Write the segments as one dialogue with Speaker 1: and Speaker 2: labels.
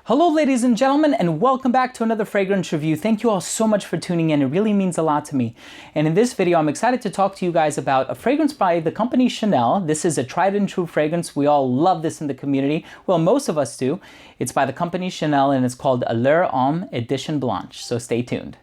Speaker 1: Hello ladies and gentlemen, and welcome back to another fragrance review. Thank you all so much for tuning in. It really means a lot to me. And in this video, I'm excited to talk to you guys about a fragrance by the company Chanel. This is a tried and true fragrance. We all love this in the community. Well, most of us do. It's by the company Chanel and it's called Allure Homme Edition Blanche. So stay tuned.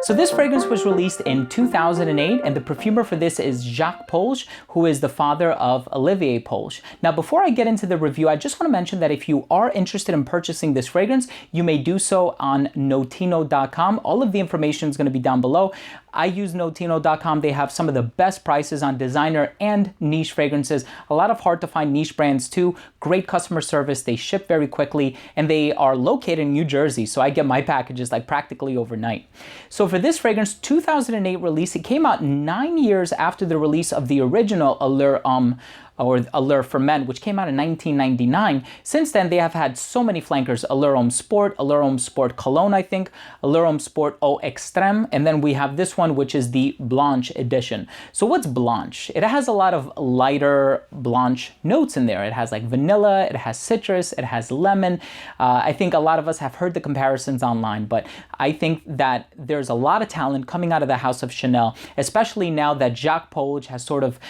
Speaker 1: So this fragrance was released in 2008, and the perfumer for this is Jacques Polge, who is the father of Olivier Polge. Now, before I get into the review, I just want to mention that if you are interested in purchasing this fragrance, you may do so on Notino.com. All of the information is going to be down below. I use Notino.com. They have some of the best prices on designer and niche fragrances. A lot of hard to find niche brands too. Great customer service. They ship very quickly, and they are located in New Jersey. So I get my packages like practically overnight. So for this fragrance, 2008 release, it came out 9 years after the release of the original Allure Homme, or Allure for Men, which came out in 1999. Since then, they have had so many flankers: Allure Homme Sport, Allure Homme Sport Cologne, I think, Allure Homme Sport Eau Extrême, and then we have this one, which is the Blanche edition. So what's Blanche? It has a lot of lighter Blanche notes in there. It has like vanilla, it has citrus, it has lemon. I think a lot of us have heard the comparisons online, but I think that there's a lot of talent coming out of the house of Chanel, especially now that Jacques Polge has sort of,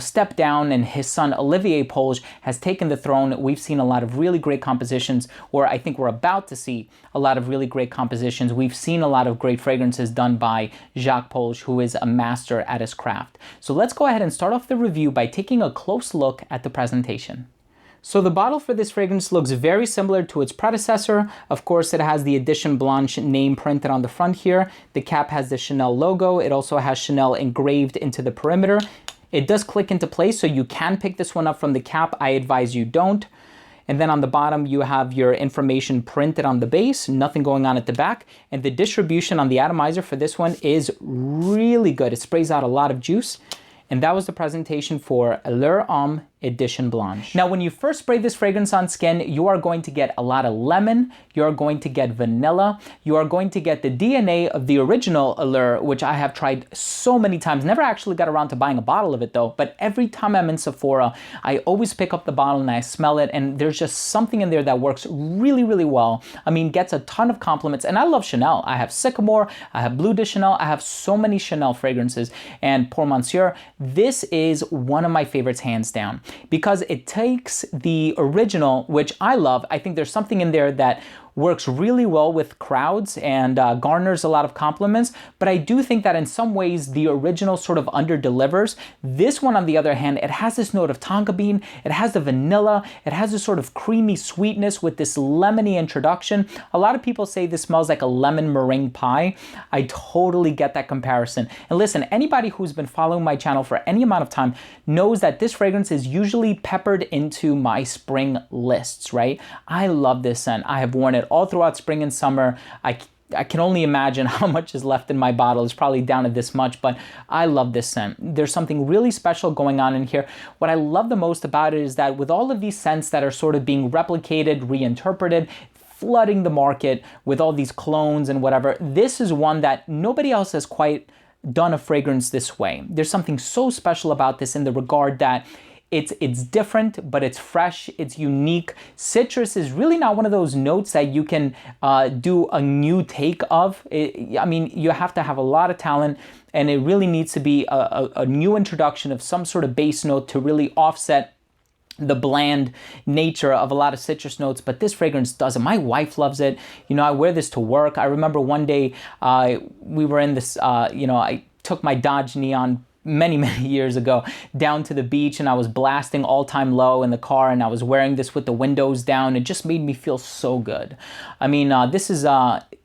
Speaker 1: stepped down and his son Olivier Polge has taken the throne. We've seen a lot of really great compositions, or I think we're about to see a lot of really great compositions. We've seen a lot of great fragrances done by Jacques Polge, who is a master at his craft. So let's go ahead and start off the review by taking a close look at the presentation. So the bottle for this fragrance looks very similar to its predecessor. Of course, it has the Edition Blanche name printed on the front here. The cap has the Chanel logo. It also has Chanel engraved into the perimeter. It does click into place, so you can pick this one up from the cap. I advise you don't. And then on the bottom, you have your information printed on the base, nothing going on at the back. And the distribution on the atomizer for this one is really good. It sprays out a lot of juice. And that was the presentation for Allure Homme Edition Blanche. Now, when you first spray this fragrance on skin, you are going to get a lot of lemon, you are going to get vanilla, you are going to get the DNA of the original Allure, which I have tried so many times. Never actually got around to buying a bottle of it though, but every time I'm in Sephora, I always pick up the bottle and I smell it, and there's just something in there that works really, really well. I mean, gets a ton of compliments, and I love Chanel. I have Sycamore, I have Bleu de Chanel, I have so many Chanel fragrances, and Pour Monsieur, this is one of my favorites hands down, because it takes the original, which I love. I think there's something in there that works really well with crowds and garners a lot of compliments, but I do think that in some ways the original sort of under-delivers. This one, on the other hand, it has this note of tonka bean, it has the vanilla, it has this sort of creamy sweetness with this lemony introduction. A lot of people say this smells like a lemon meringue pie. I totally get that comparison. And listen, anybody who's been following my channel for any amount of time knows that this fragrance is usually peppered into my spring lists, right? I love this scent. I have worn it all throughout spring and summer. I can only imagine how much is left in my bottle. It's probably down to this much, but I love this scent. There's something really special going on in here. What I love the most about it is that with all of these scents that are sort of being replicated, reinterpreted, flooding the market with all these clones and whatever, this is one that nobody else has quite done a fragrance this way. There's something so special about this in the regard that it's different, but it's fresh, it's unique. Citrus is really not one of those notes that you can do a new take of. I mean, you have to have a lot of talent, and it really needs to be a new introduction of some sort of base note to really offset the bland nature of a lot of citrus notes, but this fragrance doesn't. My wife loves it. You know, I wear this to work. I remember one day we were in this, I took my Dodge Neon many years ago down to the beach, and I was blasting all time low in the car, and I was wearing this with the windows down. It just made me feel so good. I mean, this is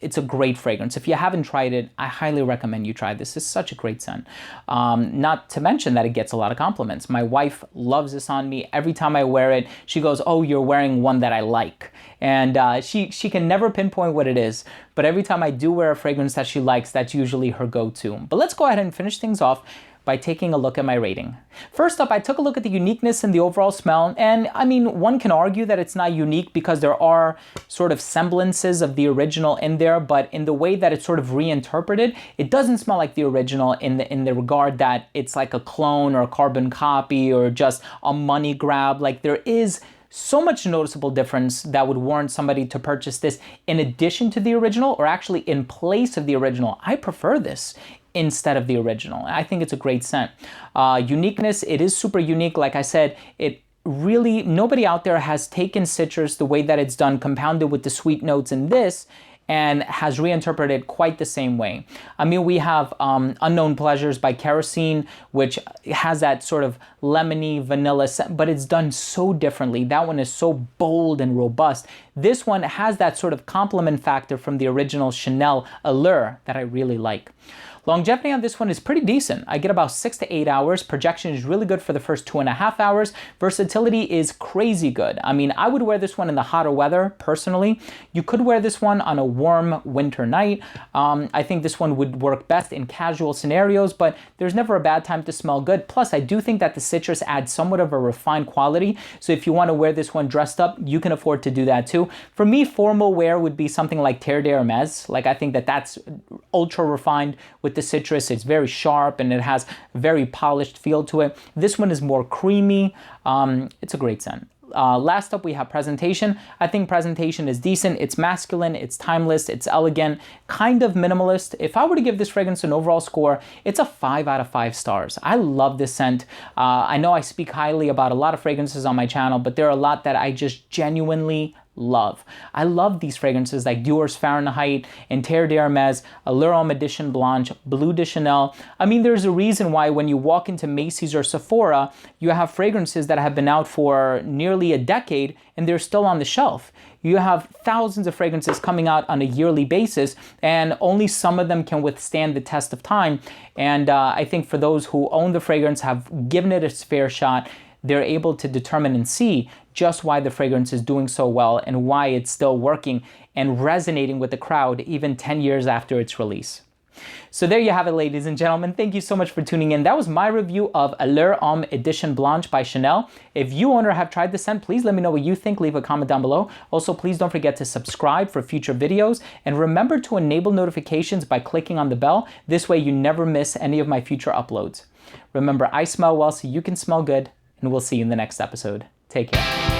Speaker 1: it's a great fragrance. If you haven't tried it, I highly recommend you try this. It's such a great scent. Not to mention that it gets a lot of compliments. My wife loves this on me. Every time I wear it, she goes, "Oh, you're wearing one that I like." And she can never pinpoint what it is, but every time I do wear a fragrance that she likes, that's usually her go-to. But let's go ahead and finish things off by taking a look at my rating. First up, I took a look at the uniqueness and the overall smell, and I mean, one can argue that it's not unique because there are sort of semblances of the original in there, but in the way that it's sort of reinterpreted, it doesn't smell like the original in the regard that it's like a clone or a carbon copy or just a money grab. Like, there is so much noticeable difference that would warrant somebody to purchase this in addition to the original, or actually in place of the original. I prefer this instead of the original. I think it's a great scent. Uniqueness, it is super unique. Like I said, it really, nobody out there has taken citrus the way that it's done, compounded with the sweet notes in this, and has reinterpreted quite the same way. I mean, we have Unknown Pleasures by Kerosene, which has that sort of lemony vanilla scent, but it's done so differently. That one is so bold and robust. This one has that sort of complement factor from the original Chanel Allure that I really like. Longevity on this one is pretty decent. I get about 6 to 8 hours. Projection is really good for the first 2.5 hours. Versatility is crazy good. I mean, I would wear this one in the hotter weather, personally. You could wear this one on a warm winter night. I think this one would work best in casual scenarios, but there's never a bad time to smell good. Plus, I do think that the citrus adds somewhat of a refined quality. So if you want to wear this one dressed up, you can afford to do that too. For me, formal wear would be something like Terre d'Hermès. Like, I think that that's ultra refined with the citrus. It's very sharp and it has a very polished feel to it. This one is more creamy. It's a great scent. Last up, we have presentation. I think presentation is decent. It's masculine, it's timeless, it's elegant, kind of minimalist. If I were to give this fragrance an overall score, it's a 5 out of 5 stars. I love this scent. I know I speak highly about a lot of fragrances on my channel, but there are a lot that I just genuinely love. I love these fragrances like Dior's Fahrenheit and Terre d'Hermès, Allure Homme Edition Blanche, Bleu de Chanel. I mean, there's a reason why when you walk into Macy's or Sephora, you have fragrances that have been out for nearly a decade and they're still on the shelf. You have thousands of fragrances coming out on a yearly basis, and only some of them can withstand the test of time. And I think for those who own the fragrance, have given it its fair shot, they're able to determine and see just why the fragrance is doing so well and why it's still working and resonating with the crowd even 10 years after its release. So there you have it, ladies and gentlemen. Thank you so much for tuning in. That was my review of Allure Homme Edition Blanche by Chanel. If you own or have tried this scent, please let me know what you think. Leave a comment down below. Also, please don't forget to subscribe for future videos. And remember to enable notifications by clicking on the bell. This way you never miss any of my future uploads. Remember, I smell well so you can smell good. And we'll see you in the next episode. Take care.